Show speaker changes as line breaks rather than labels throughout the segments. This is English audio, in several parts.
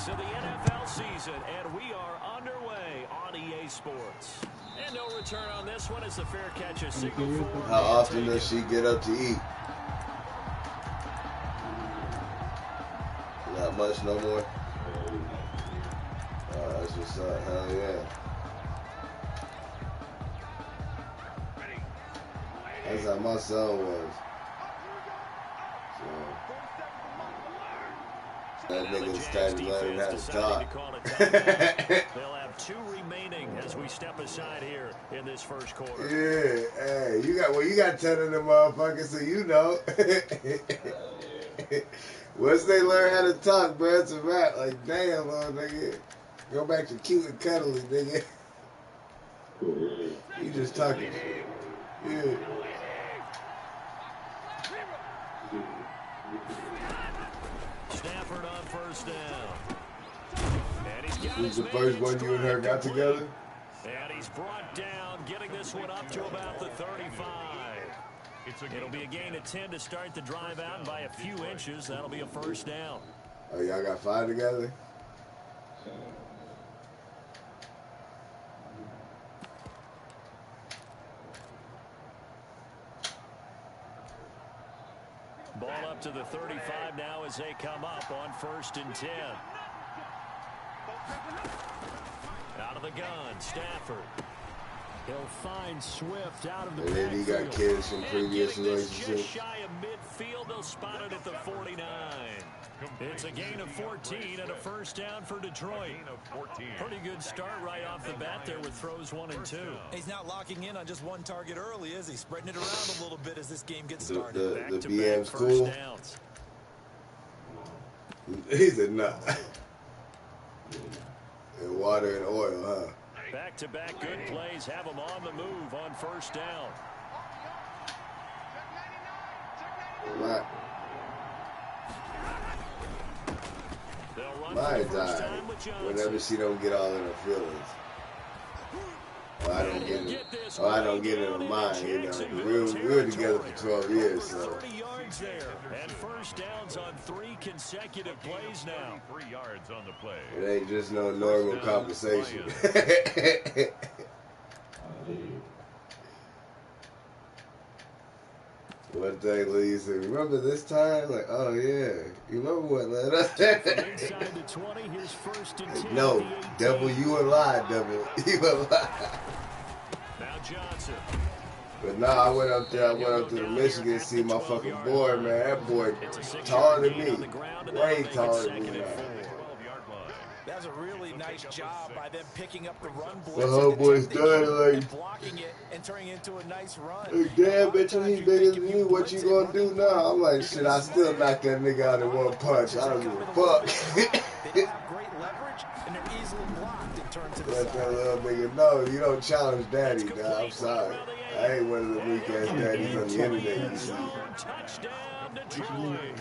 weeks of the NFL season, and we are underway on EA Sports. And no return on this one as the fair catch is signaled for.
How often does she get up to eat? Not much no more. That's what's up. Hell yeah. That's how my son was. So, that nigga started learning how to talk.
They'll have 2 remaining as we step aside here in this first quarter.
Yeah, hey, you got 10 of them motherfuckers, so you know. Once they learn how to talk, bro, it's a wrap. Like, damn, little nigga. Go back to cute and cuddly, nigga. You just talking shit. Yeah.
Stafford on first down. And he's got
Who's the first one you and her got together?
And he's brought down, getting this one up to about the 35. It'll be a gain of 10 to start the drive out, and by a few inches, that'll be a first down.
Oh, y'all got 5 together?
Ball up to the 35 now as they come up on 1st and 10. Out of the gun, Stafford. He'll find Swift out of the
backfield. And then he got kids from previous relationships.
Just shy of midfield, they'll spot it at the 49. It's a gain of 14 and a first down for Detroit. Pretty good start right off the bat there with throws 1 and 2.
He's not locking in on just one target early, is he? Spreading it around a little bit as this game gets started.
The BM's cool.
Downs.
He's a nut. And water and oil, huh?
Back-to-back good plays have him on the move on first down.
My die whenever she don't get all in her feelings. I don't get in her mind, you know. We were together for 12 years, so.
30 yards there, and first downs on 3 consecutive plays now.
3 yards on the play.
It ain't just no normal conversation. One thing Lee said, remember this time? Like, oh yeah. You remember what led us?
Inside the 20, here's 1st and 10.
No, devil, you a lie, devil. You a lie.
Now Johnson.
But nah, I went up to the Michigan to see my fucking boy, man. That boy taller than me. Way taller than me now.
That's a really nice job by them picking up the run blitz.
The whole boy's done like
blocking it and turning it into a nice run.
Like, damn, bitch, he's bigger than you. What you gonna do now? I'm like, shit, I still knock that nigga out in one punch. I don't give a fuck.
They have great leverage and they're easily blocked in terms of
let that little nigga know you don't challenge daddy, dog. I'm sorry. I ain't one of the weak ass daddies on the internet. You see.
Touchdown Detroit.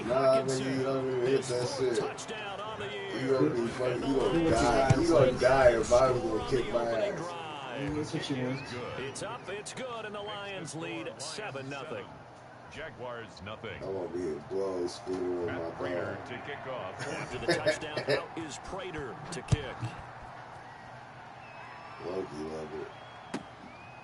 Nah, nigga, you don't even hit that shit. You gonna be funny. You gonna die. You gonna die if I was gonna kick my ass.
That's what she wants. It's up, it's good, and the Lions lead 7-0.
Jaguars nothing.
I won't be blown scooting with my
Prater to kick off.
After the touchdown, out is Prater to kick.
Loki love it.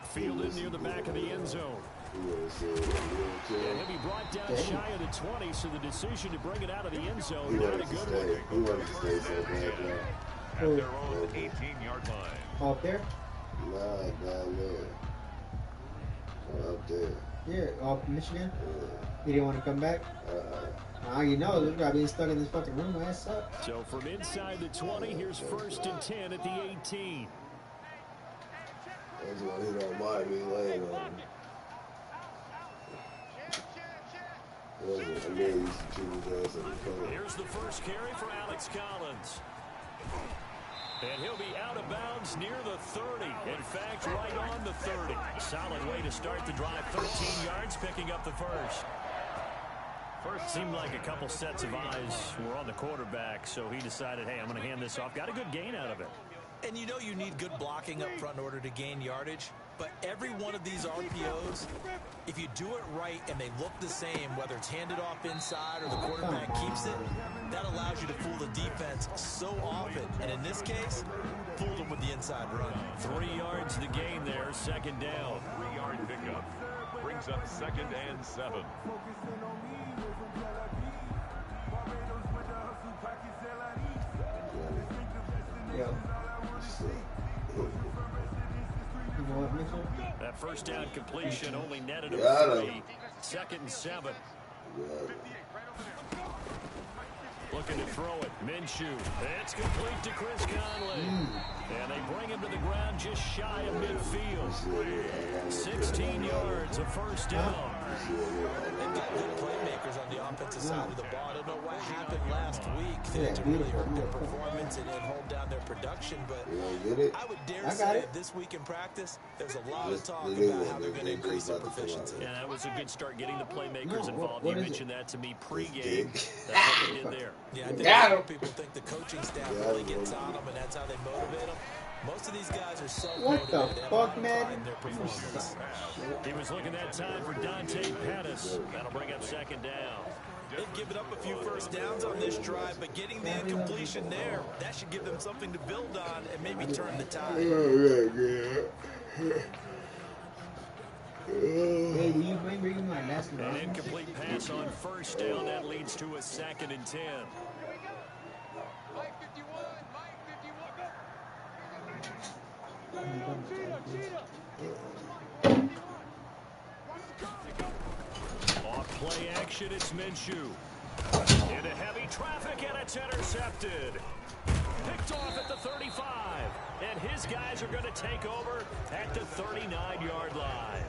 Fielded near the back of the end zone.
And
he'll be brought down shy of the 20, so the decision to bring it out of the end zone,
he
not a
wanted to
good
stay.
one.
He wanted to stay so bad,
At their own 18-yard line.
Up there?
Nah, down there. Up there.
Yeah, off Michigan?
Yeah.
You didn't want to come back? Now you know, this guy being stuck in this fucking room, ass up.
So from inside the 20, here's 1st and 10 at the 18.
That's why he don't mind me laying on him.
Here's the first carry for Alex Collins. And he'll be out of bounds near the 30. In fact, right on the 30. Solid way to start the drive. 13 yards, picking up the first. First seemed like a couple sets of eyes were on the quarterback, so he decided, hey, I'm going to hand this off. Got a good gain out of it.
And you know you need good blocking up front in order to gain yardage. But every one of these RPOs, if you do it right and they look the same, whether it's handed off inside or the quarterback keeps it, that allows you to fool the defense so often. And in this case, fooled them with the inside run.
3 yards to gain there, second down.
3-yard pickup. Brings up 2nd and 7.
Yeah.
That first down completion only netted him 3. 2nd and 7. Looking to throw it. Minshew. It's complete to Chris Conley. And they bring him to the ground just shy of midfield. 16 yards, a first down.
They've got good playmakers on the offensive side of the ball. I don't know what happened last week to really hurt their performance and hold down their production, but I would dare say this week in practice, there's a lot of talk about how they're going to increase their proficiency.
Yeah, that was a good start getting the playmakers involved. You mentioned that to me pregame. That's what they did there.
Yeah, I think a lot of people think the coaching staff really gets on them, and that's how they motivate them. Most of these guys are self-motivated.
What the fuck, man?
He was looking that time for Dante Pettis. That'll bring up second down.
They've given up a few first downs on this drive, but getting the incompletion there, that should give them something to build on and maybe turn the tide.
Hey, do you bring my last
An
one?
incomplete pass on first down. That leads to a 2nd and 10. Off play action, it's Minshew. Into heavy traffic, and it's intercepted. Picked off at the 35. And his guys are going to take over at the 39-yard line.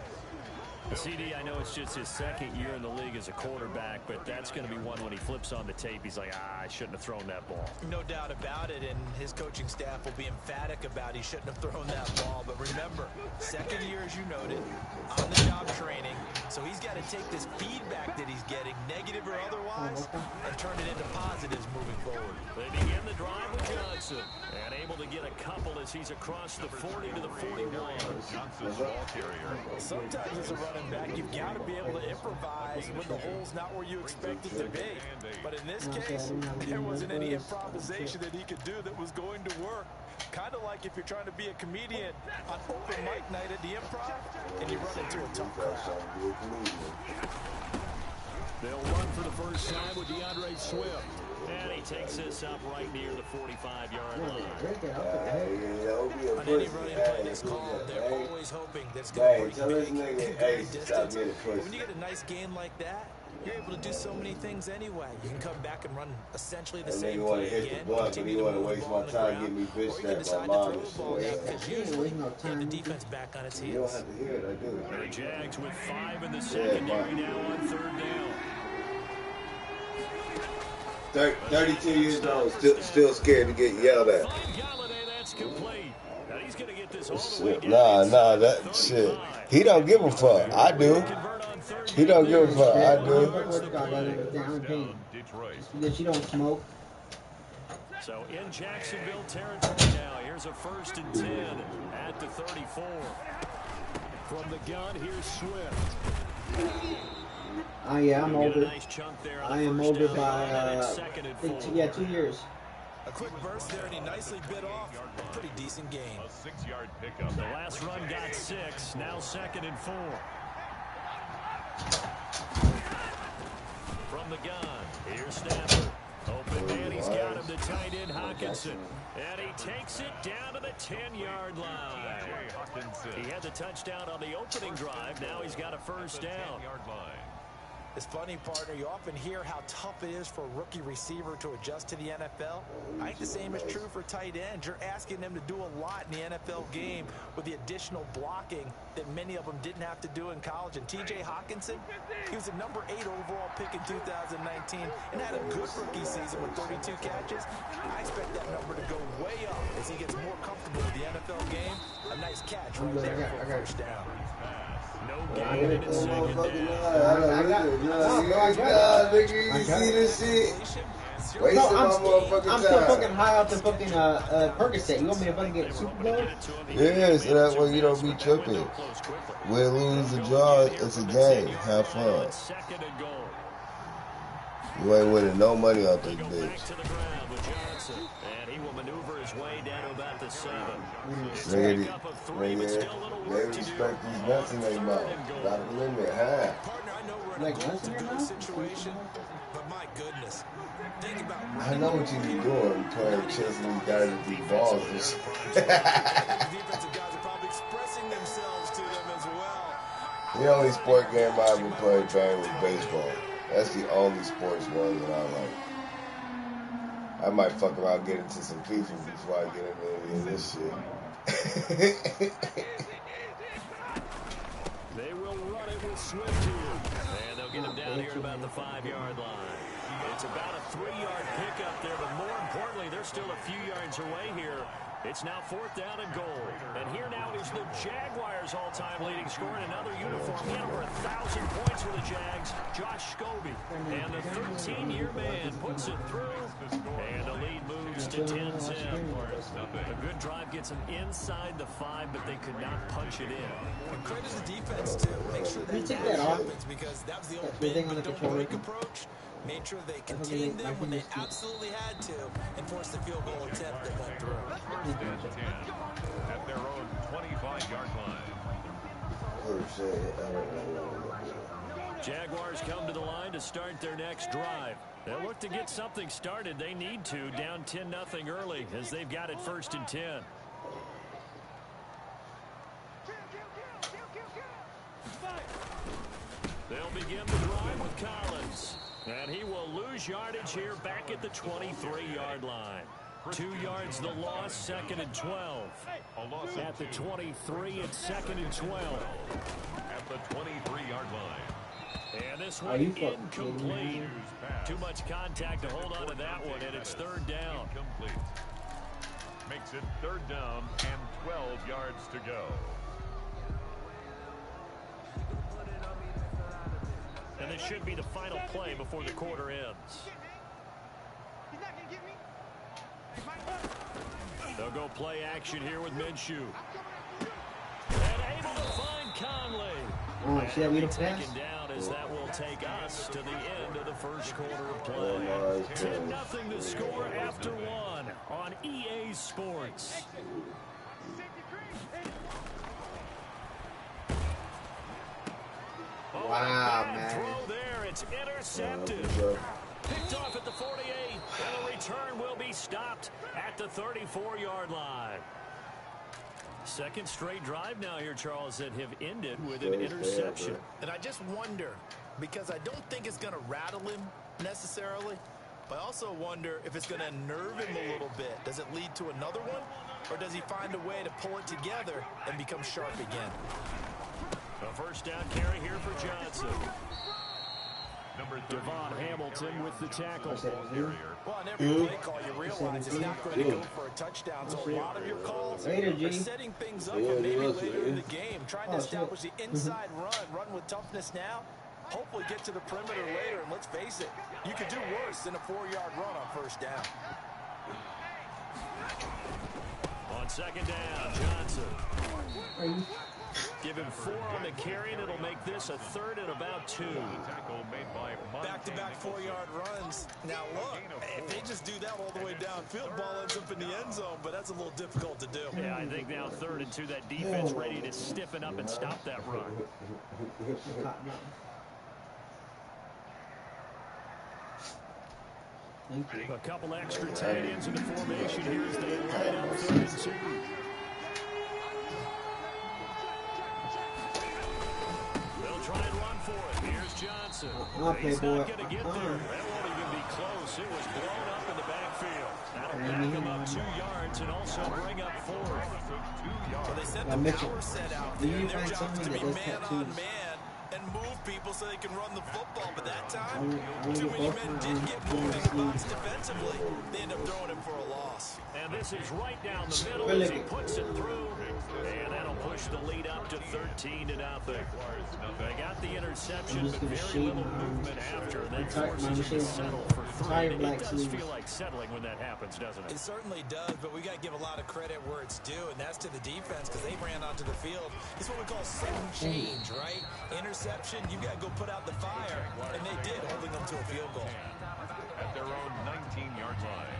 CD, I know it's just his 2nd year in the league as a quarterback, but that's going to be one when he flips on the tape. He's like, I shouldn't have thrown that ball.
No doubt about it, and his coaching staff will be emphatic about he shouldn't have thrown that ball. But remember, 2nd year, as you noted, on-the-job training. So he's got to take this feedback that he's getting, negative or otherwise, and turn it into positives moving forward.
They begin the drive with Johnson, and able to get a couple as he's across the 40 to the 41.
Johnson's ball carrier.
Sometimes as a running back, you've got to be able to improvise when the hole's not where you expect it to be. But in this case, there wasn't any improvisation that he could do that was going to work. Kind of like if you're trying to be a comedian on open mic night at the Improv and you run into a tough crowd.
They'll run for the first time with DeAndre Swift. And he takes this up right near the 45-yard line.
On any running play that's called, they're always hoping that it's going to break big and go the distance. But when you get a nice game like that, you're able to do so many things anyway. You can come back and run essentially the same play again. Continue to move the ball on the ground, or you can decide to throw the ball down because usually you have the defense back on its heels.
The Jags with 5 in the secondary now on 3rd down.
32 years old, still scared to get yelled at.
That's complete. Now he's going to get this all the way
Nah, that shit. He don't give a fuck. I do. He don't give a fuck. I do.
Because you don't smoke.
So in Jacksonville territory now. Here's a 1st and 10 at the 34. From the gun, here's Swift.
Yeah, I'm older.
Nice chunk there.
I am older by 2 years.
A quick burst there, and he nicely bit off. Pretty decent game.
A 6-yard pickup.
The last run got 6. Now 2nd and 4. From the gun, here's Stafford. Open man, he's got him to tight end Hawkinson. And he takes it down to the 10-yard line. He had the touchdown on the opening drive. Now he's got a first down.
It's funny, partner, you often hear how tough it is for a rookie receiver to adjust to the NFL. I think the same is true for tight ends. You're asking them to do a lot in the NFL game with the additional blocking that many of them didn't have to do in college. And T.J. Hawkinson, he was a number 8 overall pick in 2019 and had a good rookie season with 32 catches. I expect that number to go way up as he gets more comfortable with the NFL game. A nice catch right there for a first down.
No gain in its second down.
I got it. You see this shit? Wasting my motherfucking time.
I'm still fucking high off the fucking Percocet. You want me to fucking get Super Bowl?
Yeah, so that way you don't be tripping. Win, lose, or draw, it's a game. Have fun. You ain't winning no money off this bitch.
And he will maneuver his way down to about the 7.
They respect these nuts in their mouth. Got a limit, huh?
Partner, I know we're in a goal-to-goal situation, but my goodness. Think about
I know what you be doing, playing chasing these guys with these balls and shit.
the defensive guys are probably expressing themselves to them as well.
The only sport game I ever played bang was baseball. That's the only sports one that I like. I might fuck around get into some FIFA before I get into any of this shit.
They will run it with Swift here. And they'll get him down here at about the 5-yard line. It's about a 3-yard pickup there, but more importantly, they're still a few yards away here. It's now 4th down and goal. And here now is the Jaguars' all-time leading scorer in another uniform. He had over 1,000 points for the Jags, Josh Scobie. And the 13-year man puts it through. And the lead moves to 10-10. A good drive gets them inside the 5, but they could not punch it in.
And credit the defense, too. Make sure that happens, because that was the old bend but don't break approach. Made sure they contained them when they absolutely had to and forced the field goal attempt that went through.
First and 10 at their own 25-yard line.
Jaguars come to the line to start their next drive. They'll look to get something started. They need to, down 10-0 early, as they've got it 1st and 10. They'll begin the drive with Collins. And he will lose yardage here back at the 23-yard line. 2 yards the loss, 2nd and 12. At the 23, it's 2nd and 12.
At the 23-yard line.
And this one incomplete. Too much contact to hold on to that one, and it's 3rd down.
Incomplete. Makes it 3rd down and 12 yards to go.
And this should be the final play before the quarter ends. They'll go play action here with Minshew. And able to find Conley.
Oh, see that we
taken down as that will take us to the end of the first quarter of play. 10-0 to score after 1 on EA Sports.
Wow, man.
Throw there. It's intercepted. Picked off at the 48. And the return will be stopped at the 34-yard line. Second straight drive now here, Charles, that have ended with an interception.
And I just wonder, because I don't think it's going to rattle him necessarily, but I also wonder if it's going to unnerve him a little bit. Does it lead to another one? Or does he find a way to pull it together and become sharp again?
A first down carry here for Johnson. Devon Hamilton with the tackle.
Well, on every play call, you realize it's not going to go for a touchdown. So a lot of your calls are setting things up for maybe later in the game. Trying to establish the inside run with toughness now. Hopefully get to the perimeter later. And let's face it, you could do worse than a 4-yard run on first down.
On second down, Johnson. Give him 4 on the carry, and it'll make this a 3rd and about 2.
Back-to-back 4-yard runs. Now, look, if they just do that all the way downfield, ball ends up in the end zone, but that's a little difficult to do.
Yeah, I think now 3rd and 2, that defense ready to stiffen up and stop that run. A couple extra tight ends in the formation here as they line up 3rd and 2. They'll try and run for it. Here's Johnson. He's not going to get there. That won't even be close. It was blown up in the backfield. That'll back him up 2 yards and also bring up 4th. 2 yards.
Well, they sent the power set out there. Their job is to be man on man and move people so they can run the football. But that time, too many men didn't get moving box defensively. They end up throwing him for a loss.
And this is right down the middle as he puts it through. And that'll push the lead up to 13-0. They got the interception, but very little movement after. And that forces him to settle for 3. And it does feel like settling when that happens, doesn't it?
It certainly does, but we got to give a lot of credit where it's due, and that's to the defense because they ran onto the field. It's what we call sudden change, right? Interception, you got to go put out the fire, and they did, holding them to a field goal.
At their own 19-yard line.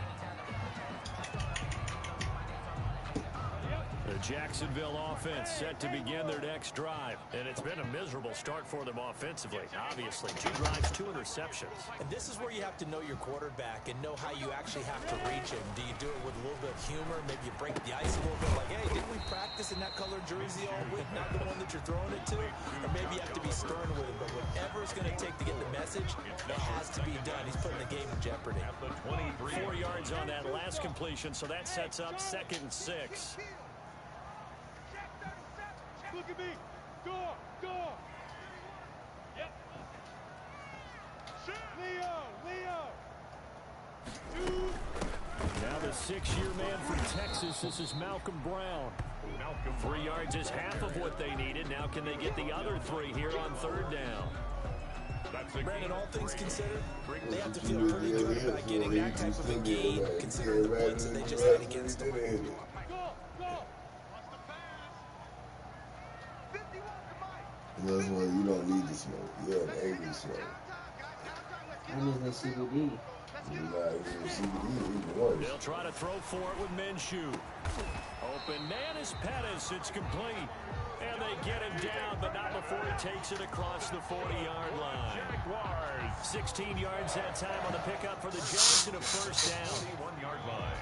The Jacksonville offense set to begin their next drive. And it's been a miserable start for them offensively. Obviously, 2 drives, 2 interceptions.
And this is where you have to know your quarterback and know how you actually have to reach him. Do you do it with a little bit of humor? Maybe you break the ice a little bit like, hey, didn't we practice in that colored jersey all week? Not the one that you're throwing it to? Or maybe you have to be stern with him. But whatever it's going to take to get the message, it has to be done. He's putting the game in jeopardy.
4 yards on that last completion, so that sets up 2nd and 6.
Look at me. Go. Yep. Leo.
Now the 6-year man from Texas, this is Malcolm Brown. 3 yards is half of what they needed. Now can they get the other 3 here on 3rd down?
Brandon, all things considered, they have to feel pretty good about getting that type of a gain, considering the points that they just had against them.
That's why you don't need the smoke. You're an angry smoke.
I'm using CBD.
You're CBD even worse.
They'll try to throw for it with Minshew. Open man is Pettis. It's complete. And they get him down, but not before he takes it across the 40-yard line. 16 yards that time on the pickup for the Jags and a 1st down.
41-yard line.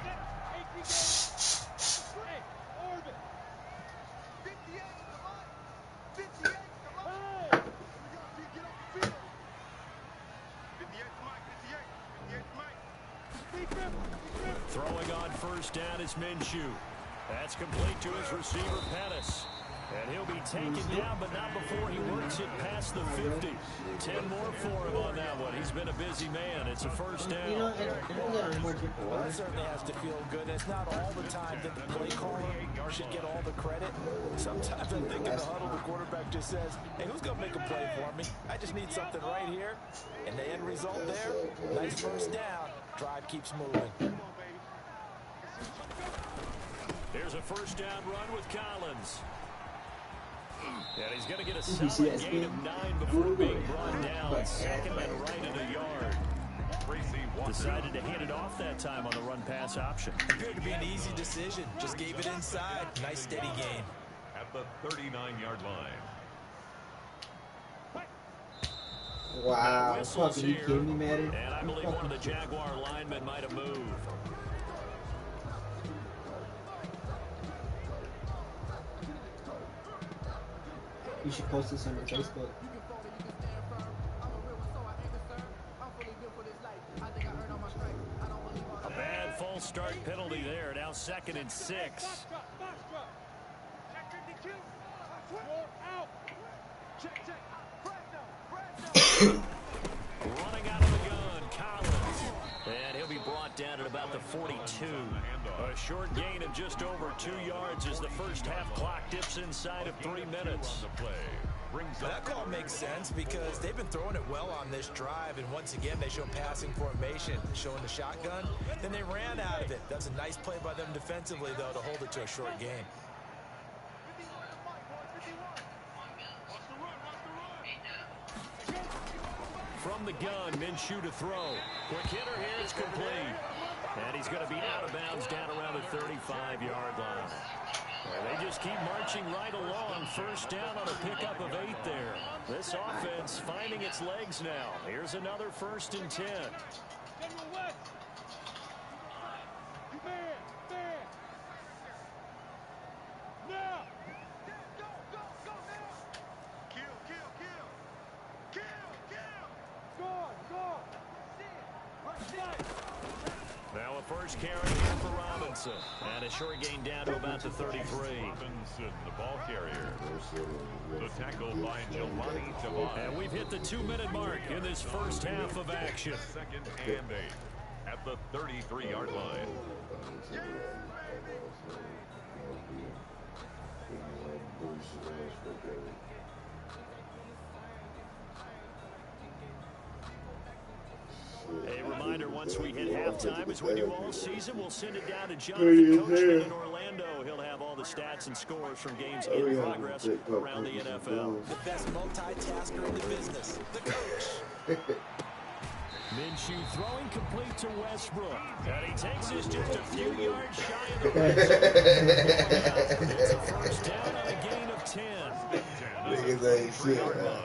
Throwing on 1st down is Minshew. That's complete to his receiver, Pettis. And he'll be taken down, but not before he works it past the 50. 10 more for him on that one. He's been a busy man. It's a 1st down.
You know,
Well, that certainly has to feel good. It's not all the time that the play caller should get all the credit. Sometimes I think in the huddle, the quarterback just says, hey, who's going to make a play for me? I just need something right here. And the end result there, nice 1st down. Drive keeps moving.
There's a 1st down run with Collins. And he's going to get a solid gain of 9 before being brought down. 2nd and right at a yard. Decided to hand it off that time on the run-pass option.
Appeared to be an easy decision. Just gave it inside. Nice steady gain.
At the 39-yard line.
Wow. Fucking you kidding me, Madden?
And I believe one of the Jaguar linemen might have moved.
You should post this on your Facebook.
A bad false start penalty there. Now 2nd and 6. Running out of the gun, Collins. And he'll be brought down at about the 42. A short gain of just over 2 yards as the 1st half clock dips inside of 3 minutes.
That call makes sense because they've been throwing it well on this drive, and once again they show passing formation, showing the shotgun. Then they ran out of it. That's a nice play by them defensively, though, to hold it to a short gain.
From the gun, Minshew to throw. Quick hitter here, it's complete. And he's going to be out of bounds down around the 35-yard line. And they just keep marching right along. 1st down on a pickup of 8 there. This offense finding its legs now. Here's another 1st and 10. Now a first carry here for Robinson. And a short gain down to about the 33.
Robinson, the ball carrier. The tackle by Jelani Tavai.
And we've hit the 2-minute mark in this first half of action.
Second and 8 at the 33-yard line.
A reminder, once we hit halftime, as we do all season, we'll send it down to Jonathan Coachman in Orlando. He'll have all the stats and scores from games in progress around the NFL.
The best multitasker in the business, the coach.
Minshew throwing complete to Westbrook. And he takes this just a few yards shy of the red zone. It's a first down on a gain of 10.
Niggas ain't shit, man.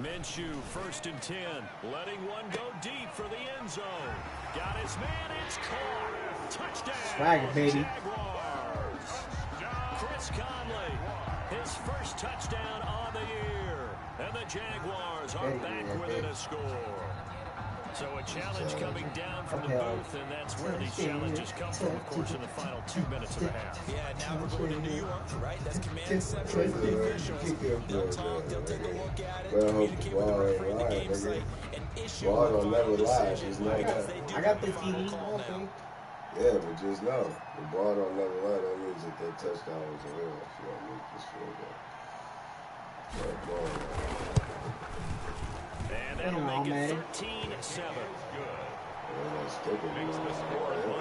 Minshew, 1st and 10. Letting one go deep for the end zone. Got his man, it's caught. Touchdown.
Swagger, baby.
Jaguars. Chris Conley, his first touchdown on the year. And the Jaguars are back within a score. So a challenge coming down from the booth, and that's where these challenges come from, of course, in the final 2 minutes of the half.
Yeah, now we're going to New York, right? That's command center for the officials. They'll talk, they'll take a look at it, communicate with the referee in the game site, and issue
Ball don't never lie, just know that.
I got the TV. Okay.
Yeah, but just know, the ball don't never lie. That means that that touchdown was a real. So I mean, just feel that. Ball,
and that'll make it 13-7.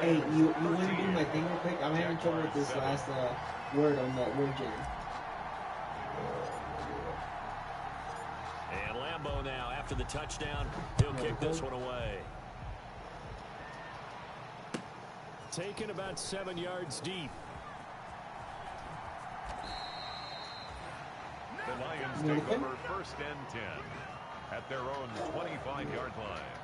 Hey, you want to do my thing real quick? I'm having trouble with this last word on that word jam.
And Lambeau now, after the touchdown, he'll kick this one away. Taken about 7 yards deep.
The Lions take over 1st and 10 at their own 25-yard line.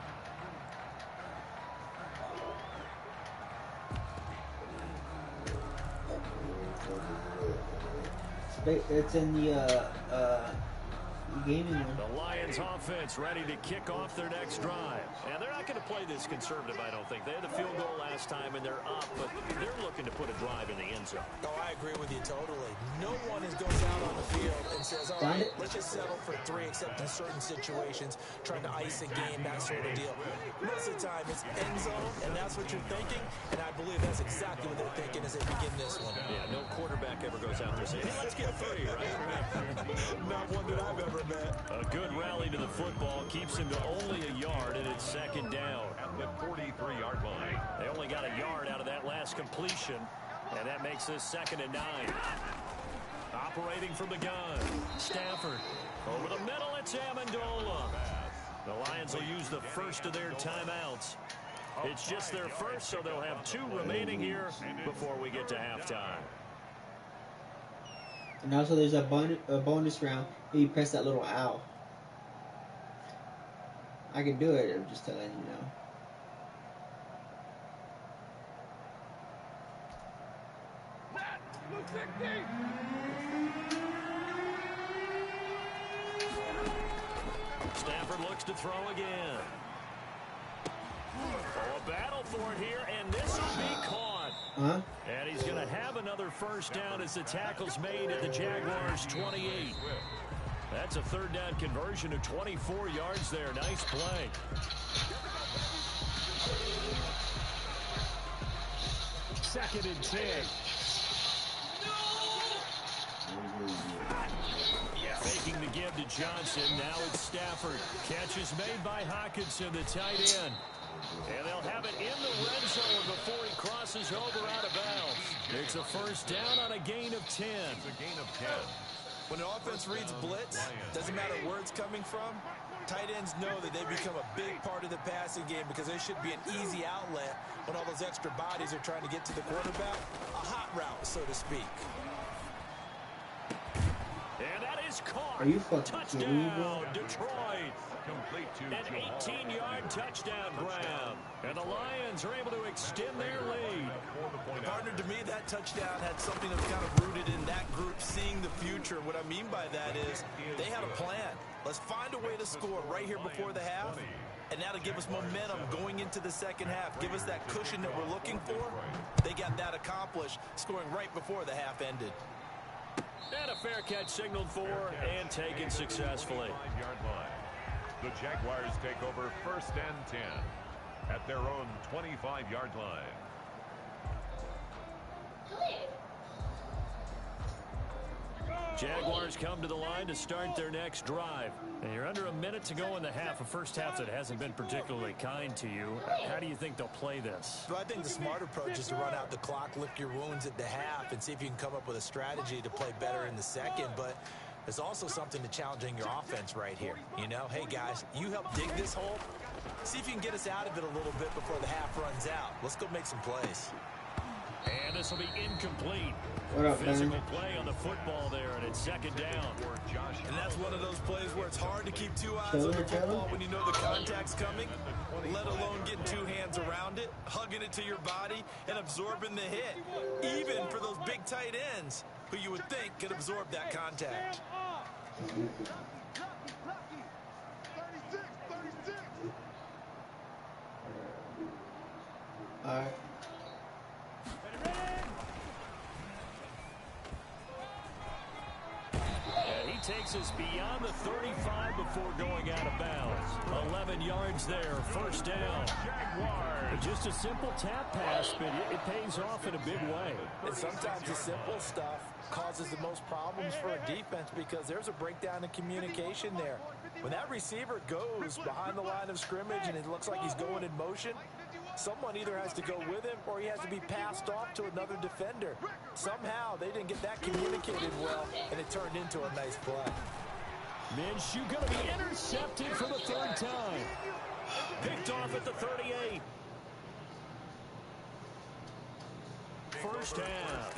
It's in the gaming room.
The Lions offense ready to kick off their next drive. And they're not going to play this conservative, I don't think. They had the field goal last time, and they're up, but they're looking to put a drive in the end zone.
Oh, I agree with you totally. No one goes out on the field and says, all right, let's just settle for 3, except in certain situations, trying to ice a game, that sort of deal. Most of the time, it's end zone, and that's what you're thinking, and I believe that's exactly what they're thinking as they begin this one.
Yeah, no quarterback ever goes out there saying, hey, let's get 3, right?
Not one that I've ever met.
A good rally to the football keeps him to only a yard, and it's 2nd down.
At the 43-yard line.
They only got a yard out of that last completion, and that makes this 2nd and 9. Operating from the gun, Stafford. Over the middle, it's Amendola. The Lions will use the first of their timeouts. It's just their first, so they'll have 2 remaining here before we get to halftime.
And also there's a bonus round where you press that little owl. I can do it, I'm just telling you now.
Stafford looks to throw again. Oh, a battle for it here, and this will be caught. And he's going to have another first down as the tackle's made at the Jaguars' 28. That's a 3rd down conversion of 24 yards there. Nice play. Second and 10. Faking the give to Johnson. Now it's Stafford. Catch is made by Hockenson, the tight end. And they'll have it in the red zone before he crosses over out of bounds. It's a first down on a gain of 10.
It's a gain of 10.
When the offense reads blitz, doesn't matter where it's coming from, tight ends know that they become a big part of the passing game because they should be an easy outlet when all those extra bodies are trying to get to the quarterback. A hot route, so to speak.
And that is caught.
Are you fucking kidding me, bro?
Touchdown, Detroit.
Complete to
An 18-yard touchdown grab. And the Falcons are able to extend their lead.
Partner, to me, that touchdown had something that's kind of rooted in that group seeing the future. What I mean by that is they had a plan. Let's find a way to score right here before the half. And now to give us momentum going into the second half, give us that cushion that we're looking for. They got that accomplished, scoring right before the half ended.
And a fair catch signaled for and taken successfully.
The Jaguars take over 1st and 10 at their own 25-yard line.
Jaguars come to the line to start their next drive. And you're under a minute to go in the half, a first half that hasn't been particularly kind to you. How do you think they'll play this?
Well, I think the smart approach is to run out the clock, lick your wounds at the half, and see if you can come up with a strategy to play better in the second. But there's also something to challenging your offense right here. You know, hey, guys, you help dig this hole. See if you can get us out of it a little bit before the half runs out. Let's go make some plays.
And this will be incomplete.
What up,
Physical play on the football there, and it's second down.
And that's one of those plays where it's hard to keep two eyes on the football when you know the contact's coming, let alone getting two hands around it, hugging it to your body, and absorbing the hit, even for those big tight ends who you would think could absorb that contact.
All right.
Takes us beyond the 35 before going out of bounds. 11 yards there, first down. Just a simple tap pass, but it pays off in a big way.
And sometimes the simple stuff causes the most problems for a defense because there's a breakdown in communication there. When that receiver goes behind the line of scrimmage and it looks like he's going in motion, someone either has to go with him or he has to be passed off to another defender. Somehow they didn't get that communicated well, and it turned into a nice play.
Minshew going to be intercepted for the third time. Picked off at the 38. First half.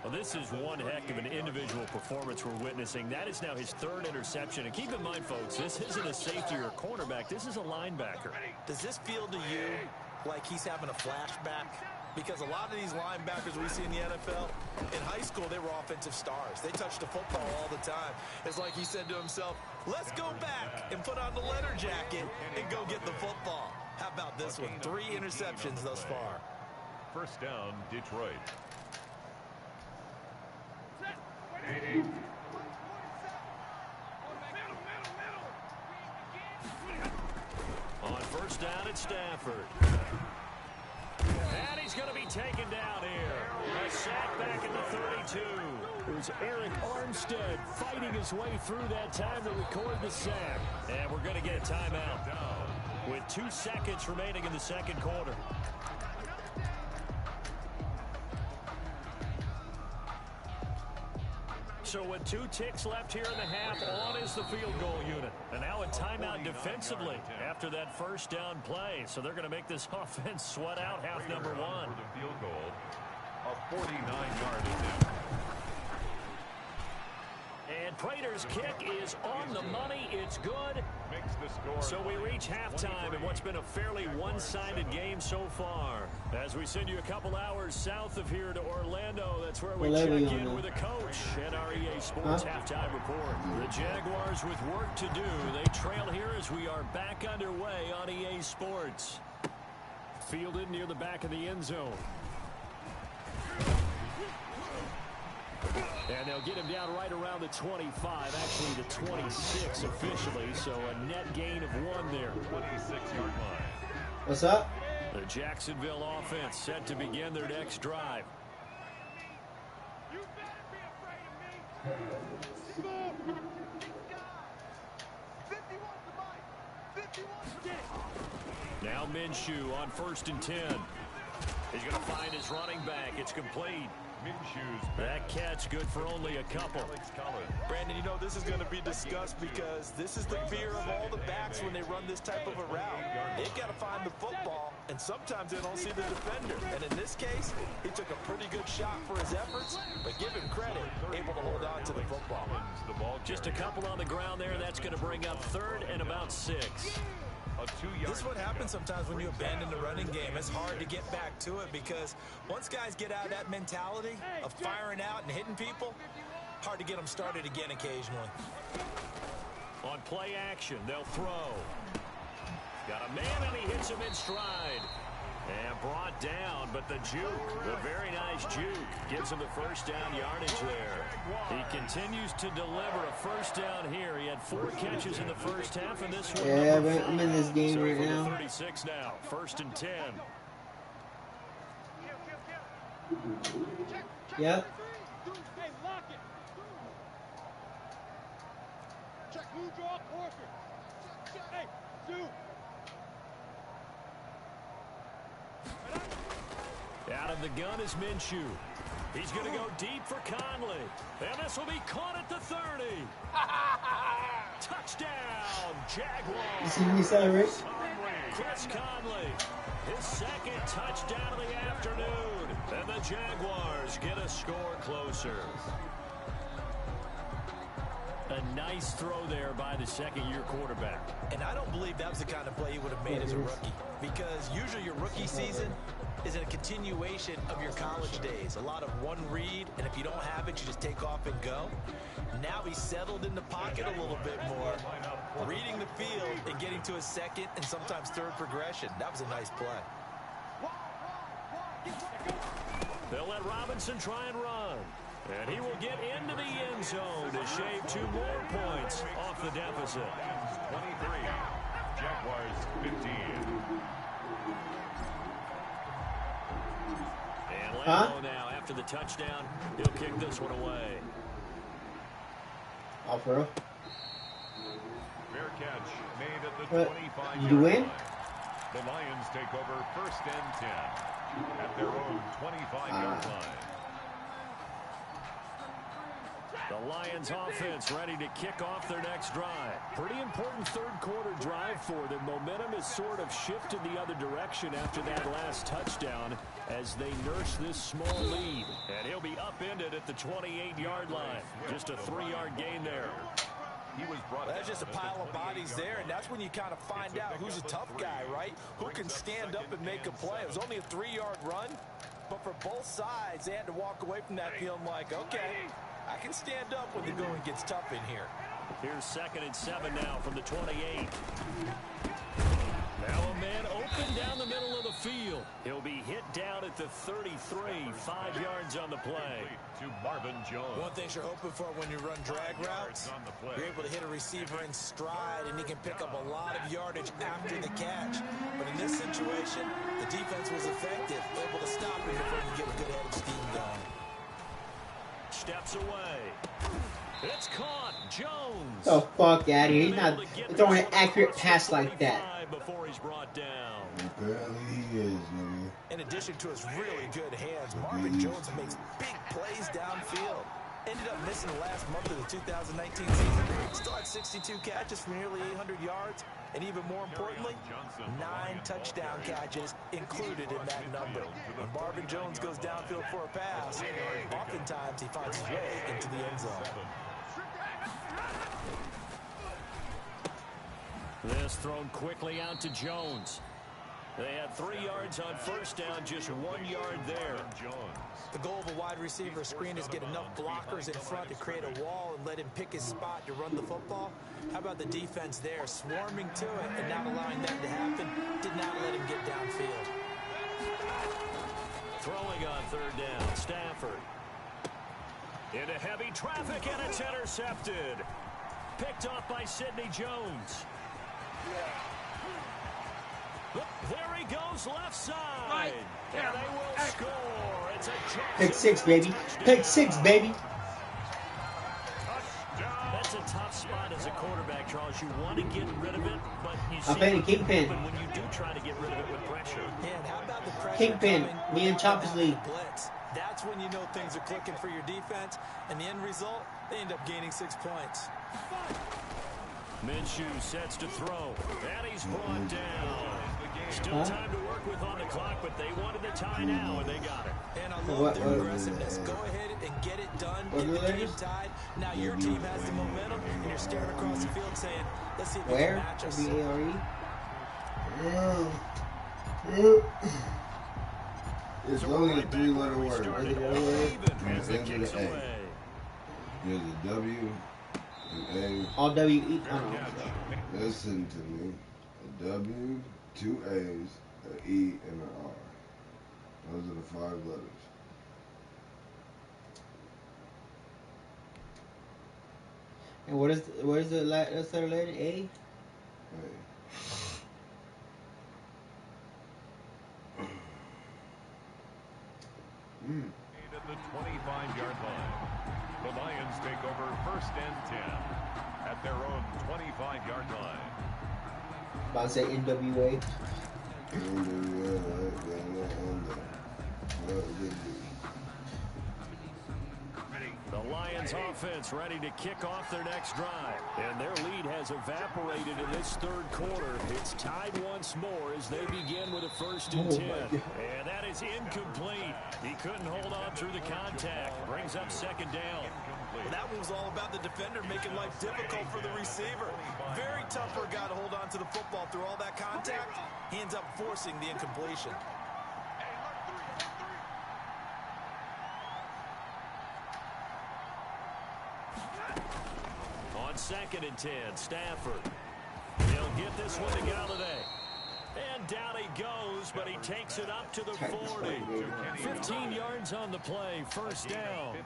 Well, this is one heck of an individual performance we're witnessing. That is now his third interception. And keep in mind, folks, this isn't a safety or a cornerback. This is a linebacker.
Does this feel to you like he's having a flashback? Because a lot of these linebackers we see in the NFL, in high school, they were offensive stars. They touched the football all the time. It's like he said to himself, let's go back and put on the letter jacket and go get the football. How about this one? 3 interceptions thus far.
First down, Detroit.
On first down, it's Stafford. And he's going to be taken down here. A sack back at the 32. It was Eric Armstead fighting his way through that time to record the sack. And we're going to get a timeout with 2 seconds remaining in the second quarter. So with 2 ticks left here in the half, on is the field goal unit. And now a timeout defensively after that first down play. So they're going to make this offense sweat out half number 1.
For the field goal, a 49-yard attempt.
And Prater's kick is on the money. It's good.
Makes the score.
So we reach halftime in what's been a fairly one-sided game so far. As we send you a couple hours south of here to Orlando, that's where we check in with a coach and our EA Sports halftime report. The Jaguars with work to do. They trail here as we are back underway on EA Sports. Fielded near the back of the end zone. And they'll get him down right around the 25, actually the 26 officially, so a net gain of 1 there.
26-yard line.
What's up?
The Jacksonville offense set to begin their next drive. Now Minshew on 1st and 10. He's going to find his running back. It's complete. That catch good for only a couple.
Brandon, you know, this is going to be discussed because this is the fear of all the backs when they run this type of a route. They've got to find the football, and sometimes they don't see the defender. And in this case, he took a pretty good shot for his efforts, but give him credit, able to hold on to the football.
Just a couple on the ground there. That's going to bring up 3rd and about 6.
A
This is what happens sometimes when you abandon the running game. It's hard to get back to it because once guys get out of that mentality of firing out and hitting people, hard to get them started again occasionally.
On play action, they'll throw. Got a man and he hits him in stride. And brought down, but the juke, the very nice juke, gives him the first down yardage there. He continues to deliver a first down here. He had 4 catches in the first half, and this one.
Yeah, I'm in this game right now.
36 now, 1st and 10.
Yep.
Out of the gun is Minshew. He's going to go deep for Conley. And this will be caught at the 30. Touchdown, Jaguars.
You see me celebrate?
Chris Conley, his 2nd touchdown of the afternoon. And the Jaguars get a score closer. A nice throw there by the 2nd-year quarterback.
And I don't believe that was the kind of play he would have made as a rookie. Because usually your rookie season is a continuation of your college days. A lot of one read, and if you don't have it, you just take off and go. Now he's settled in the pocket a little bit more, reading the field and getting to his 2nd and sometimes 3rd progression. That was a nice play.
They'll let Robinson try and run. And he will get into the end zone to shave 2 more points off the deficit.
23, Jaguars 15.
And Lambeau now, after the touchdown, he'll kick this one away.
Oh, for real?
Fair catch made at the 25-yard line.
You win?
The Lions take over 1st and 10 at their own 25-yard line.
The Lions offense ready to kick off their next drive. Pretty important 3rd quarter drive for them. Momentum has sort of shifted the other direction after that last touchdown as they nurse this small lead. And he'll be upended at the 28-yard line. Just a 3-yard gain there.
That's just a pile of bodies there, and that's when you kind of find out who's a tough guy, right? Who can stand up and make a play. It was only a 3-yard run, but for both sides, they had to walk away from that feeling like, okay, I can stand up when the going gets tough in here.
Here's 2nd and 7 now from the 28. Now a man open down the middle of the field. He'll be hit down at the 33, 5 yards on the play.
To Marvin Jones.
One thing you're hoping for when you run drag routes, you're able to hit a receiver in stride, and he can pick up a lot of yardage after the catch. But in this situation, the defense was effective, able to stop him before you get a good head of steam going.
Steps away. It's caught. Jones.
Oh, fuck out of here. He's not throwing an accurate pass like that.
Before he's brought down.
Apparently he is, nigga.
In addition to his really good hands, Marvin Jones makes big plays downfield. Ended up missing the last month of the 2019 season. Still had 62 catches for nearly 800 yards. And even more importantly, 9 touchdown catches included in that number. When Marvin Jones goes downfield for a pass, oftentimes he finds his way into the end zone.
This thrown quickly out to Jones. They had 3 yards on 1st down, just 1 yard there.
The goal of a wide receiver screen is get enough blockers in front to create a wall and let him pick his spot to run the football. How about the defense there, swarming to it and not allowing that to happen? Did not let him get downfield.
Throwing on 3rd down, Stafford. Into heavy traffic, and it's intercepted. Picked off by Sidney Jones. There he goes, left side. And they will score. It's a
Pick 6, baby. Pick 6, baby.
That's a tough spot as a quarterback, Charles. You want to get rid of it, but you see
I'm playing Kingpin.
when you do try to get rid of it with pressure.
Yeah, and how about the pressure
Kingpin,
coming
me and Choppers League.
blitz? That's when you know things are clicking for your defense, and the end result, they end up gaining 6 points.
Minshew sets to throw, and he's brought down. Still time to work with on the clock, but they wanted the tie now, and they got it.
And I love their aggressiveness. Go ahead and get it done. Get the game tied. Now your team has the momentum, and you're staring across the field saying, let's see if we can match us.
It's only a 3-letter word.
Started
There's
as
an
it
A.
kicks away.
There's a W, an
All W-E. I don't know.
A. Listen to me. A W, 2 A's, an E, and an R. Those are the 5 letters.
And what is the last letter? A?
At the 25-yard line. The Lions take over 1st and 10 at their own 25-yard line.
About to say NWA.
The Lions offense ready to kick off their next drive. And their lead has evaporated in this 3rd quarter. It's tied once more as they begin with a 1st and 10. And that is incomplete. He couldn't hold on through the contact. Brings up 2nd down.
Well, that one was all about the defender making life difficult for the receiver. Very tough for a guy to hold on to the football through all that contact. He ends up forcing the incompletion.
On 2nd and 10, Stafford. He'll get this one to Galladay. And down he goes, but he takes it up to the 40. 15 yards on the play, 1st down.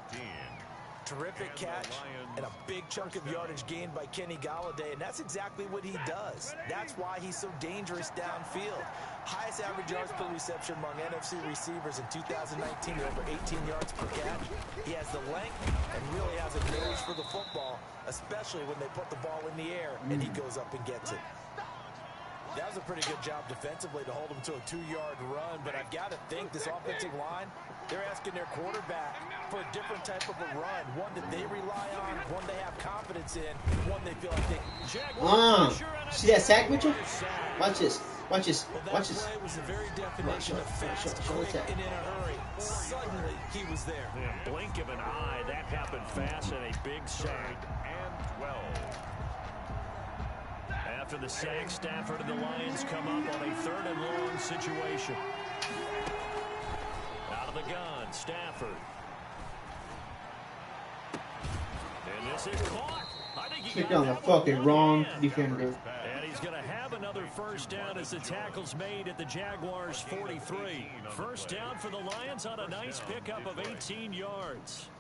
Terrific catch and a big chunk of yardage gained by Kenny Galladay, and that's exactly what he does. That's why he's so dangerous downfield. Highest average yards per reception among NFC receivers in 2019, over 18 yards per catch. He has the length and really has a nose for the football, especially when they put the ball in the air and he goes up and gets it. That was a pretty good job defensively to hold him to a 2-yard run, but I've got to think this offensive line, they're asking their quarterback for a different type of a run, one that they rely on, one they have confidence in, one they feel like they...
See that sack, Mitchell? Watch this. Watch this.
Well, that play was the very definition of fast, quick, and in a hurry. Suddenly, he was there.
Yeah, blink of an eye, that happened fast and a big sack.
And 12.
After the sack, Stafford and the Lions come up on a 3rd and long situation. Out of the gun, Stafford. And this is caught. I think he
Picked on the fucking wrong defender.
And he's going to have another 1st down as the tackle's made at the Jaguars' 43. 1st down for the Lions on a nice pickup of 18 yards.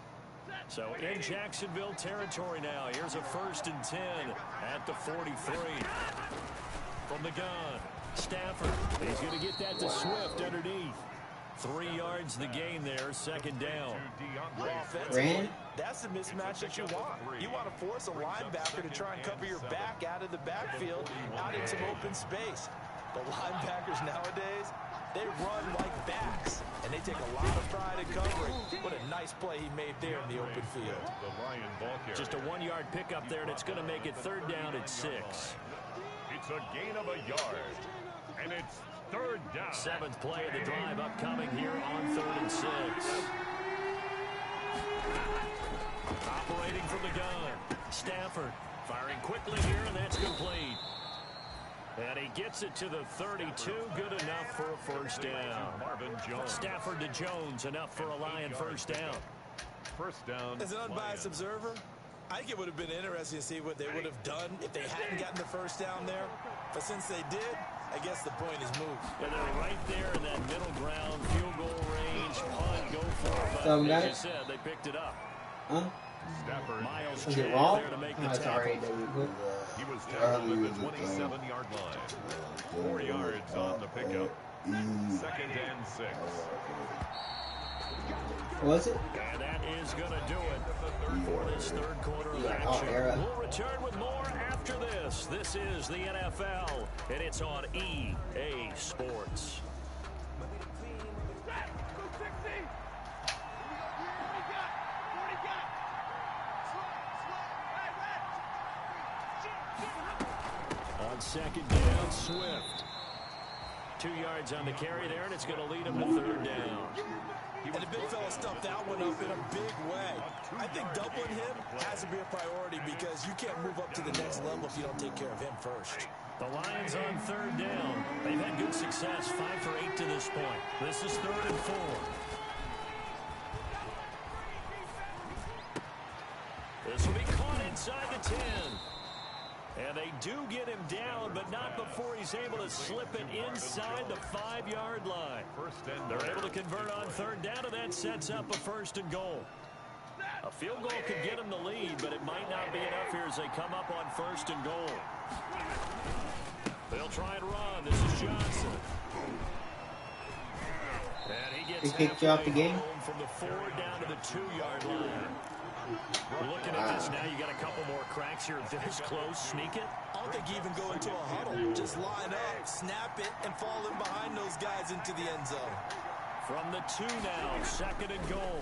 So in Jacksonville territory now. Here's a 1st and 10 at the 43. From the gun, Stafford. He's going to get that to Swift underneath. 3 yards the gain there, 2nd down.
Ran?
That's the mismatch that you want. You want to force a linebacker to try and cover your back out of the backfield, out in some open space. The linebackers nowadays, they run like backs, and they take a lot of pride in covering. What a nice play he made there in the open field.
Just a 1-yard pickup there, and it's going to make it 3rd down at 6.
It's a gain of a yard, and it's 3rd down.
7th play of the drive upcoming here on 3rd and 6. Operating from the gun, Stafford firing quickly here, and that's complete. And he gets it to the 32, good enough for a 1st down. Stafford to Jones, enough for a Lion 1st down.
1st down.
As an unbiased observer, I think it would have been interesting to see what they would have done if they hadn't gotten the 1st down there. But since they did, I guess the point is moved.
And they're right there in that middle ground, field goal range, punt, go for it.
Some
But as
guy?
you said, they picked it up.
Huh?
Stafford.
Miles
Was
Jack
it wrong?
there to make
Oh,
the
it's
tackle.
alright, David.
He was tackled at the 27-yard line. 4 yards on the pickup. 2nd and 6.
Was it?
And that is going to do it for this 3rd quarter of action. We'll return with more after this. This is the NFL, and it's on EA Sports. On 2nd down, Swift. 2 yards on the carry there, and it's going to lead him to 3rd down.
And the big fella stuffed that one up in a big way. I think doubling him has to be a priority because you can't move up to the next level if you don't take care of him first.
The Lions on third down. They've had good success, 5 for 8 to this point. This is 3rd and 4. This will be caught inside the 10. And they do get him down, but not before he's able to slip it inside the 5-yard line. They're able to convert on third down, and that sets up a 1st and goal. A field goal could get them the lead, but it might not be enough here as they come up on 1st and goal. They'll try and run. This is Johnson. And he gets halfway home from the 4 down to the 2-yard line. Looking at this now, you got a couple more cracks here. This close, sneak it.
I don't think you even go into a huddle. Just line up, snap it, and fall in behind those guys into the end zone.
From the 2 now, 2nd and goal.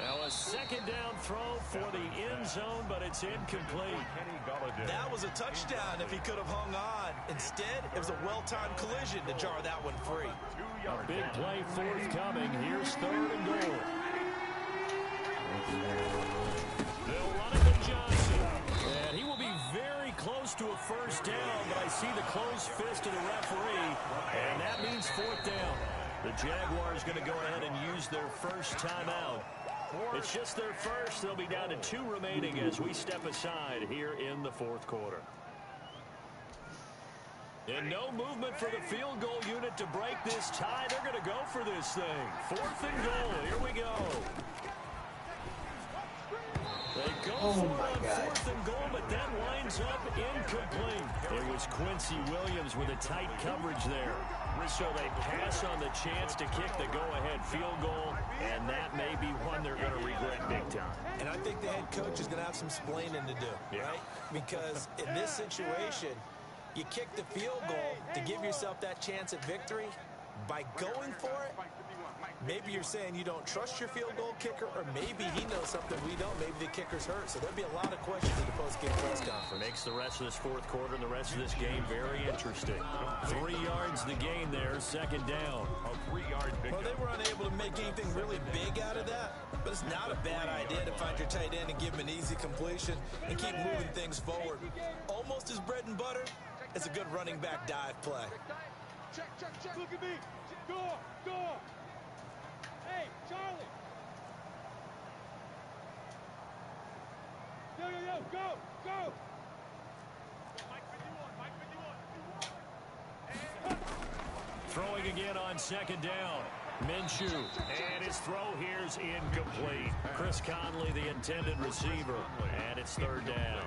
Now a 2nd down throw for the end zone, but it's incomplete.
That was a touchdown if he could have hung on. Instead, it was a well-timed collision to jar that one free.
A big play forthcoming. Here's 3rd and goal. They'll run it to Johnson. And he will be very close to a 1st down, but I see the closed fist of the referee, and that means 4th down. The Jaguars going to go ahead and use their first timeout. It's just their first. They'll be down to 2 remaining as we step aside here in the 4th quarter. And no movement for the field goal unit to break this tie. They're going to go for this thing. 4th and goal. Here we go. They go for it on 4th and goal, but that winds up incomplete. It was Quincy Williams with a tight coverage there. So they pass on the chance to kick the go-ahead field goal, and that may be one they're going to regret big time.
And I think the head coach is going to have some splaining to do, right? Because in this situation, you kick the field goal to give yourself that chance at victory. By going for it, maybe you're saying you don't trust your field goal kicker, or maybe he knows something we don't. Maybe the kicker's hurt. So there'll be a lot of questions in the post-game press conference.
Makes the rest of this 4th quarter and the rest of this game very interesting. 3 yards the gain there, 2nd down.
A 3-yard big.
Well, they were unable to make anything really big out of that, but it's not a bad idea to find your tight end and give him an easy completion and keep moving things forward. Almost as bread and butter as a good running back dive play.
Check. Look at me. Go. Hey, Charlie. Yo, go.
Throwing again on 2nd down. Minshew. And his throw here's incomplete. Chris Conley, the intended receiver. And it's 3rd down.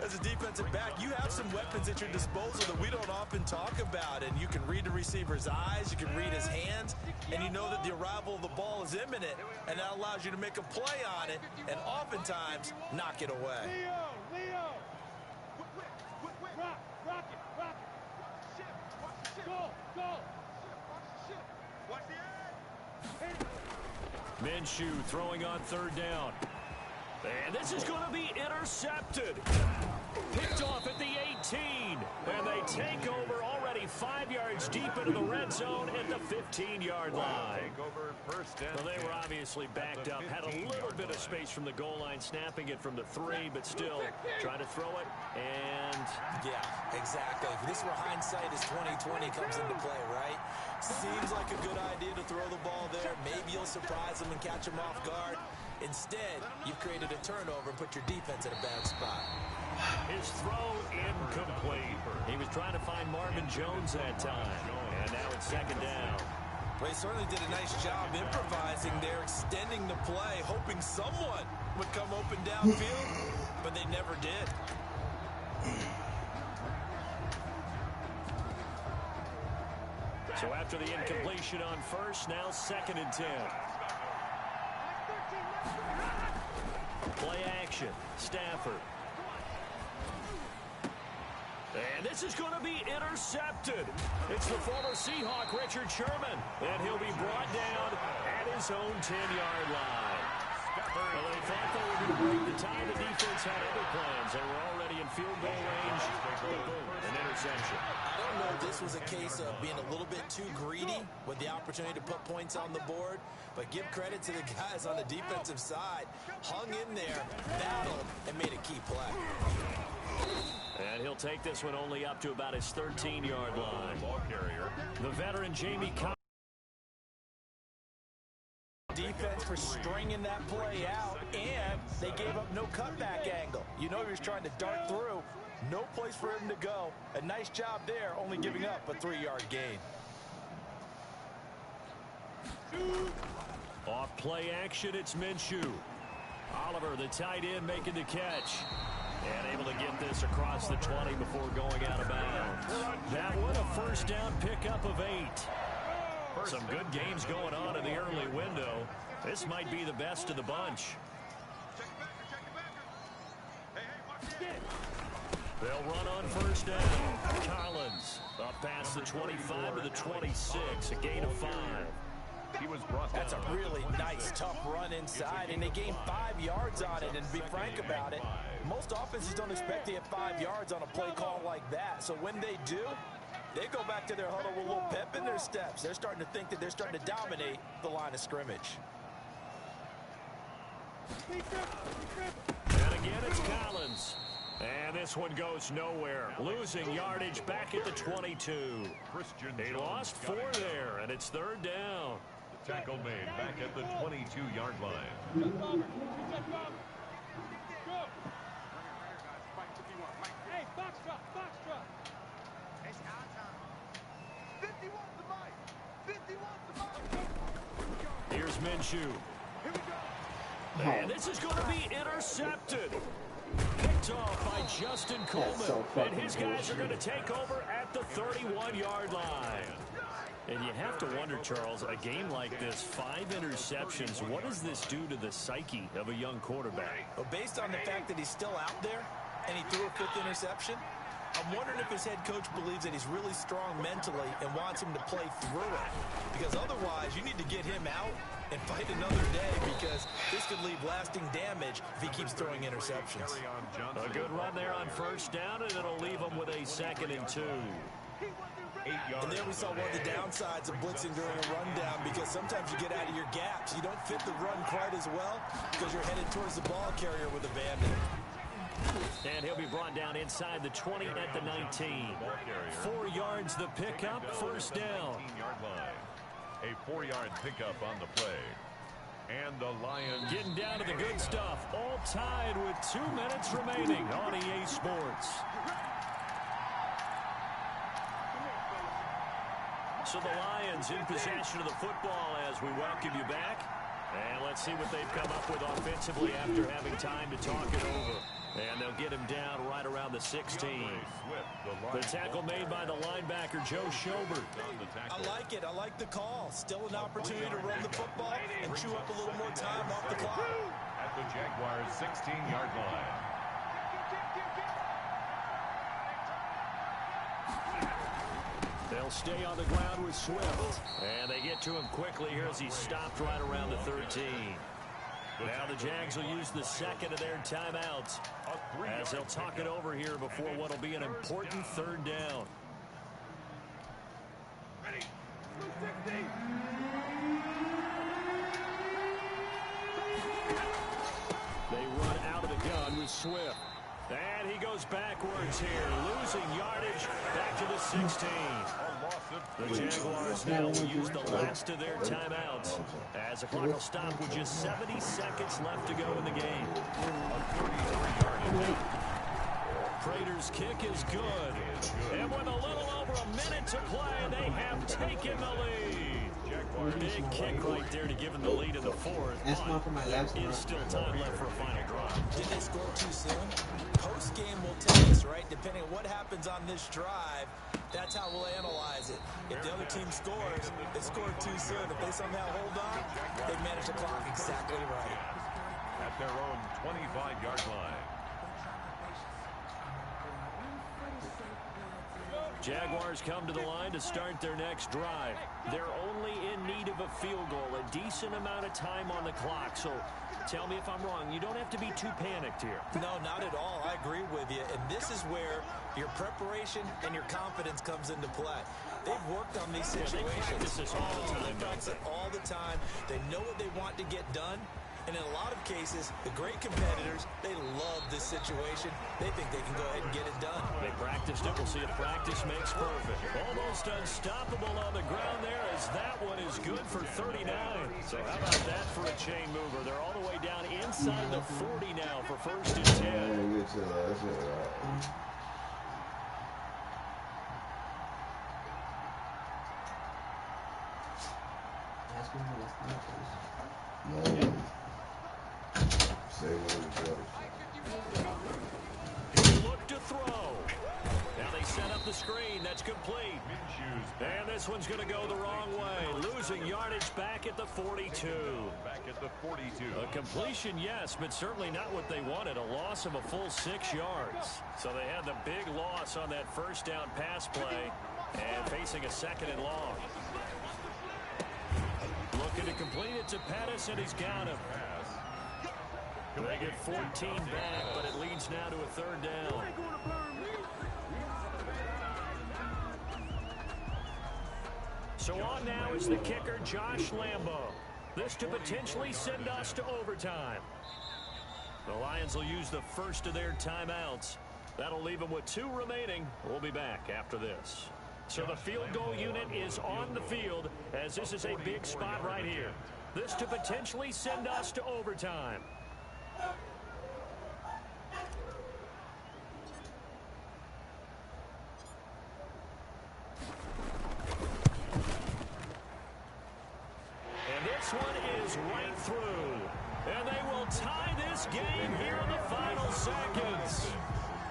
As a defensive back, you have some weapons at your disposal that we don't often talk about. And you can read the receiver's eyes, you can read his hands, and you know that the arrival of the ball is imminent, and that allows you to make a play on it and oftentimes knock it away.
Leo. Rock it. Watch the ship. Go. Watch the edge.
Minshew throwing on 3rd down. And this is going to be intercepted. Picked off at the 18. And they take over already 5 yards deep into the red zone at the 15-yard line. Well, they were obviously backed up. Had a little bit of space from the goal line, snapping it from the 3, but still trying to throw it. And
yeah, exactly. This is where hindsight is 20/20 comes into play, right? Seems like a good idea to throw the ball there. Maybe you'll surprise them and catch them off guard. Instead, you've created a turnover and put your defense in a bad spot.
His throw incomplete. He was trying to find Marvin Jones that time. And now it's 2nd down.
Well, he certainly did a nice job improvising there, extending the play, hoping someone would come open downfield, but they never did.
So after the incompletion on 1st, now 2nd and 10. Play action. Stafford. And this is going to be intercepted. It's the former Seahawk, Richard Sherman. And he'll be brought down at his own 10-yard line. Well, they thought they were going to break the tie. The defense had other plans. They were already in field goal range. Boom, an interception.
I don't know if this was a case of being a little bit too greedy with the opportunity to put points on the board, but give credit to the guys on the defensive side. Hung in there, battled, and made a key play.
And he'll take this one only up to about his 13-yard line.
Ball carrier.
The veteran Jamie Collins.
Defense for stringing that play out, and they gave up no cutback angle. You know he was trying to dart through. No place for him to go. A nice job there, only giving up a 3-yard gain.
Off play action, it's Minshew. Oliver, the tight end, making the catch. And able to get this across the 20 before going out of bounds. That one, a first down pickup of 8. Some good games going on in the early window. This might be the best of the bunch. They'll run on first down. Collins up past the 25 to the 26, a gain of 5.
He was brought down.
That's a really nice, tough run inside, and they gained 5 yards on it. And to be frank about it, most offenses don't expect to get 5 yards on a play call like that. So when they do, they go back to their huddle with a little pep in their steps. They're starting to think that they're starting to dominate the line of scrimmage.
And again, it's Collins. And this one goes nowhere. Losing yardage back at the 22. They lost 4 there, and it's 3rd down.
The tackle made back at the 22-yard line.
Hey, box drop, box drop. It's our time. 50 wants the mic. 50 wants the mic.
Here's Minshew.
Here we go.
And this is going to be intercepted. Picked off by Justin Coleman. And his guys are going to take over at the 31-yard line. And you have to wonder, Charles, a game like this, 5 interceptions, what does this do to the psyche of a young quarterback?
Well, based on the fact that he's still out there and he threw a 5th interception, I'm wondering if his head coach believes that he's really strong mentally and wants him to play through it. Because otherwise, you need to get him out and fight another day, because this could leave lasting damage if he keeps throwing interceptions.
A good run there on first down, and it'll leave him with a 2nd and 2.
8 yards.
And there we saw one of the downsides of blitzing during a rundown, because sometimes you get out of your gaps. You don't fit the run quite as well because you're headed towards the ball carrier with a bandit.
And he'll be brought down inside the 20 at the 19. 4 yards the pickup, first down.
18-yard line. A 4-yard pickup on the play. And the Lions
getting down to the good stuff. All tied with 2 minutes remaining on EA Sports. So the Lions in possession of the football as we welcome you back. And let's see what they've come up with offensively after having time to talk it over. And they'll get him down right around the 16. The tackle made by the linebacker, Joe Schobert.
I like it. I like the call. Still an opportunity to run the football and chew up a little more time off the clock.
At the Jaguars' 16-yard line.
They'll stay on the ground with Swift. And they get to him quickly here as he stopped right around the 13. Now the Jags will use the 2nd of their timeouts as they'll talk it over here before what will be an important 3rd down.
Ready.
They run out of the gun with Swift. And he goes backwards here, losing yardage back to the 16. The Jaguars now will use the last of their timeouts as the clock will stop with just 70 seconds left to go in the game. Prater's kick is good. And with a little over a minute to play, they have taken the lead. Big kick right there to give him the lead in the 4th. But there is still time left for a final drive.
Did they score too soon? Post-game will tell us, right? Depending on what happens on this drive, that's how we'll analyze it. If the other team scores, they scored too soon. If they somehow hold on, they manage the clock exactly right.
At their own 25-yard line.
Jaguars come to the line to start their next drive. They're only in need of a field goal, a decent amount of time on the clock. So tell me if I'm wrong. You don't have to be too panicked here.
No, not at all. I agree with you. And this is where your preparation and your confidence comes into play. They've worked on these situations.
They practice this all the time.
They practice it all the time. They know what they want to get done. And in a lot of cases, the great competitors, they love this situation. They think they can go ahead and get it done.
They practiced it. We'll see if practice makes perfect. Almost unstoppable on the ground there as that one is good for 39. So how about that for a chain mover? They're all the way down inside the 40 now for 1st and 10.
Yeah, get to that. That's it, right? No. Say what
Look to throw. Now they set up the screen. That's complete. And this one's going to go the wrong way. Losing yardage back at the 42.
Back at the 42.
A completion, yes, but certainly not what they wanted. A loss of a full 6 yards. So they had the big loss on that first down pass play and facing a 2nd and long. Looking to complete it to Pettis, and he's got him. They get 14 back, but it leads now to a 3rd down. So on now is the kicker, Josh Lambo. This to potentially send us to overtime. The Lions will use the first of their timeouts. That'll leave them with 2 remaining. We'll be back after this. So the field goal unit is on the field as this is a big spot right here. This to potentially send us to overtime. And this one is right through. And they will tie this game here in the final seconds.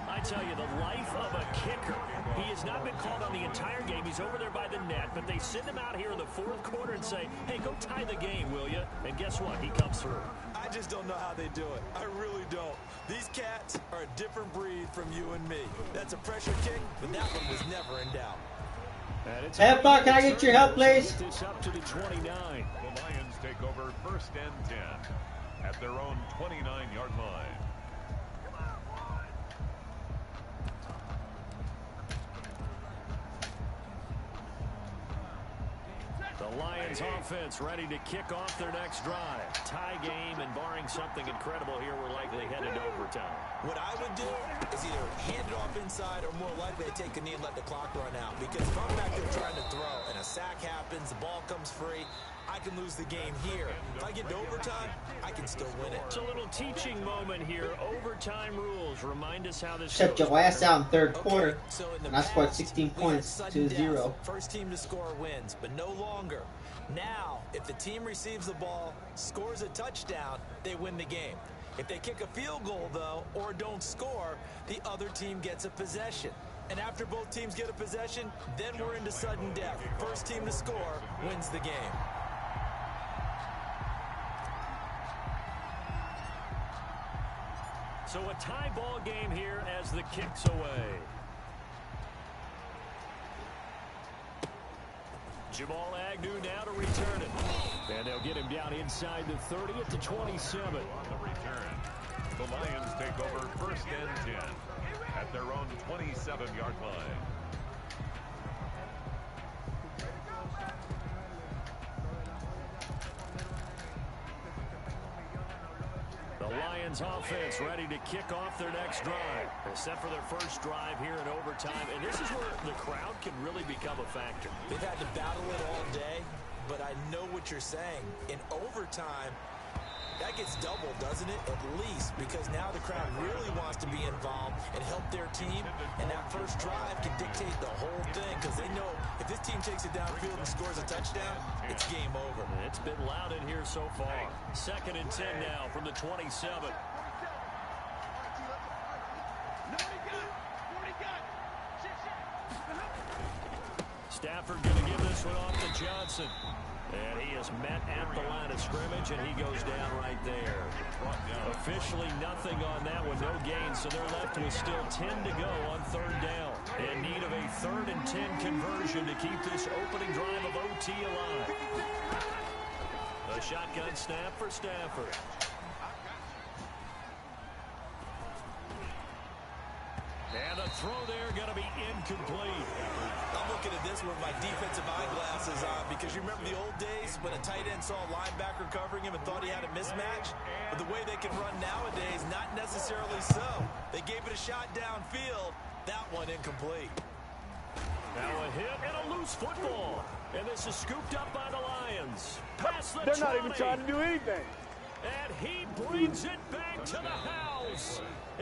I tell you, the life of a kicker. He has not been called on the entire game. He's over there by the net, but they send him out here in the 4th quarter and say, hey, go tie the game, will you? And guess what? He comes through.
I just don't know how they do it. I really don't. These cats are a different breed from you and me. That's a pressure kick, but that one was never in doubt.
Hey, Buck, can I get your help, please?
This up to the 29.
The Lions take over 1st and 10 at their own 29-yard line.
The Lions offense ready to kick off their next drive. Tie game, and barring something incredible here, we're likely headed to overtime.
What I would do is either hand it off inside or more likely to take a knee and let the clock run out. Because if I'm back there trying to throw and a sack happens, the ball comes free, I can lose the game here. If I get to overtime, I can still win it.
It's a little teaching moment here. Overtime rules. Remind us how this
Shut your ass out in 3rd quarter.
Okay, so in the
And I scored
past,
16
we had
points
sudden
to
death.
0.
First team to score wins, but no longer. Now, if the team receives the ball, scores a touchdown, they win the game. If they kick a field goal, though, or don't score, the other team gets a possession. And after both teams get a possession, then we're into sudden death. First team to score wins the game.
So a tie ball game here as the kick's away. Jamal Agnew now to return it. And they'll get him down inside the 30 at the 27.
On the return, the Lions take over 1st and 10 at their own 27-yard line.
The Lions offense ready to kick off their next drive. They're set for their first drive here in overtime. And this is where the crowd can really become a factor.
They've had to battle it all day, but I know what you're saying. In overtime, that gets doubled, doesn't it? At least, because now the crowd really wants to be involved and help their team. And that first drive can dictate the whole thing because they know if this team takes it downfield and scores a touchdown, it's game over.
It's been loud in here so far. 2nd and 10 now from the 27. Stafford going to give this one off to Johnson. And he is met at the line of scrimmage, and he goes down right there. Officially nothing on that one, no gain, so they're left with still 10 to go on 3rd down. In need of a 3rd and 10 conversion to keep this opening drive of OT alive. A shotgun snap for Stafford. And the throw there going to be incomplete.
I'm looking at this with my defensive eyeglasses on because you remember the old days when a tight end saw a linebacker covering him and thought he had a mismatch? But the way they can run nowadays, not necessarily so. They gave it a shot downfield. That one incomplete.
Now a hit and a loose football. And this is scooped up by the Lions. Pass the
They're not even trying to do anything.
And he brings it back to the house.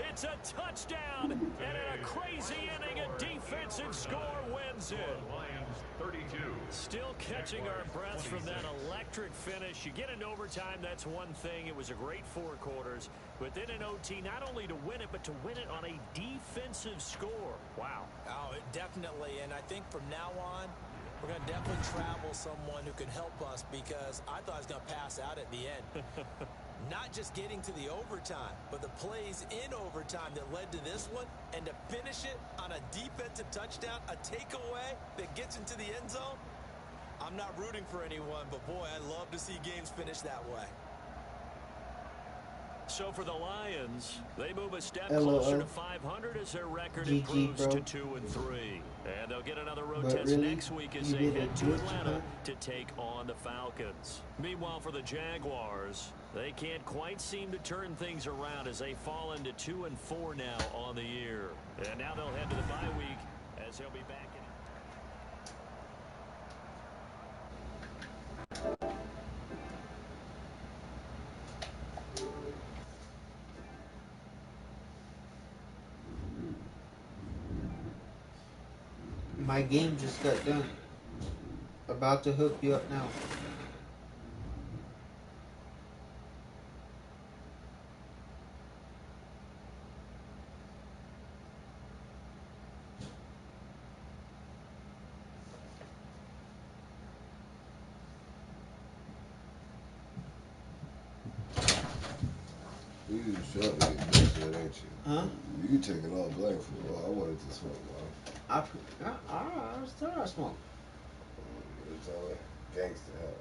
It's a touchdown. And in a crazy inning, a defensive score wins it.
Lions 32.
Still catching our breaths from that electric finish. You get into overtime, that's one thing. It was a great 4 quarters. But then in OT, not only to win it, but to win it on a defensive score. Wow.
Oh, definitely. And I think from now on, we're going to definitely travel someone who can help us because I thought I was going to pass out at the end. Not just getting to the overtime, but the plays in overtime that led to this one, and to finish it on a defensive touchdown, a takeaway that gets into the end zone. I'm not rooting for anyone, but boy, I love to see games finish that way.
So for the Lions, they move a step
LOL.
closer to 500 as their record
GG,
improves
bro.
to 2-3. And they'll get another road
But
test
really,
next week as
you
they
did
head
a
to
glitch,
Atlanta
man.
to take on the Falcons. Meanwhile, for the Jaguars, they can't quite seem to turn things around as they fall into 2-4 now on the year. And now they'll head to the bye week as they'll be back in.
My game just got done. About to hook you up now.
You just trying to get this shit, ain't you?
Huh?
You taking all blame for it. I wanted to smoke, man.
I still not smoke.
You tell me? Gangsta, huh?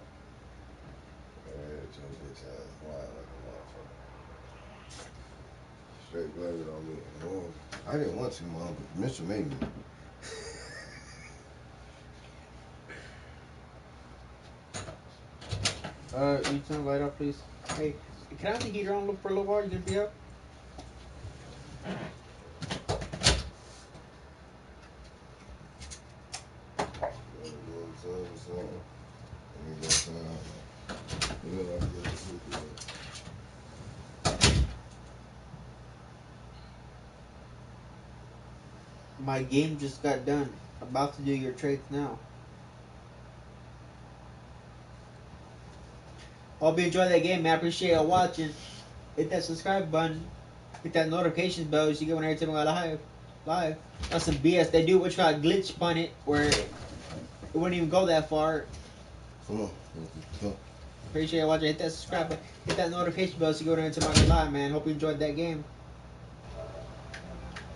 Yeah, your bitch ass lying like a motherfucker. Straight blame it on me. Oh, I didn't want to, Mom, but Mr. made me.
You turn the light off, please. Hey, can I have the heater on for a little while? You gonna be up? My game just got done. About to do your trades now. Hope you enjoy that game, man. I appreciate you watching. Hit that subscribe button. Hit that notification bell so you get when every time I go live. That's some BS. They do what you call a glitch spun it where it wouldn't even go that far.
Come on.
Appreciate you watching. Hit that subscribe button. Hit that notification bell so you get when every time I go live, man. Hope you enjoyed that game.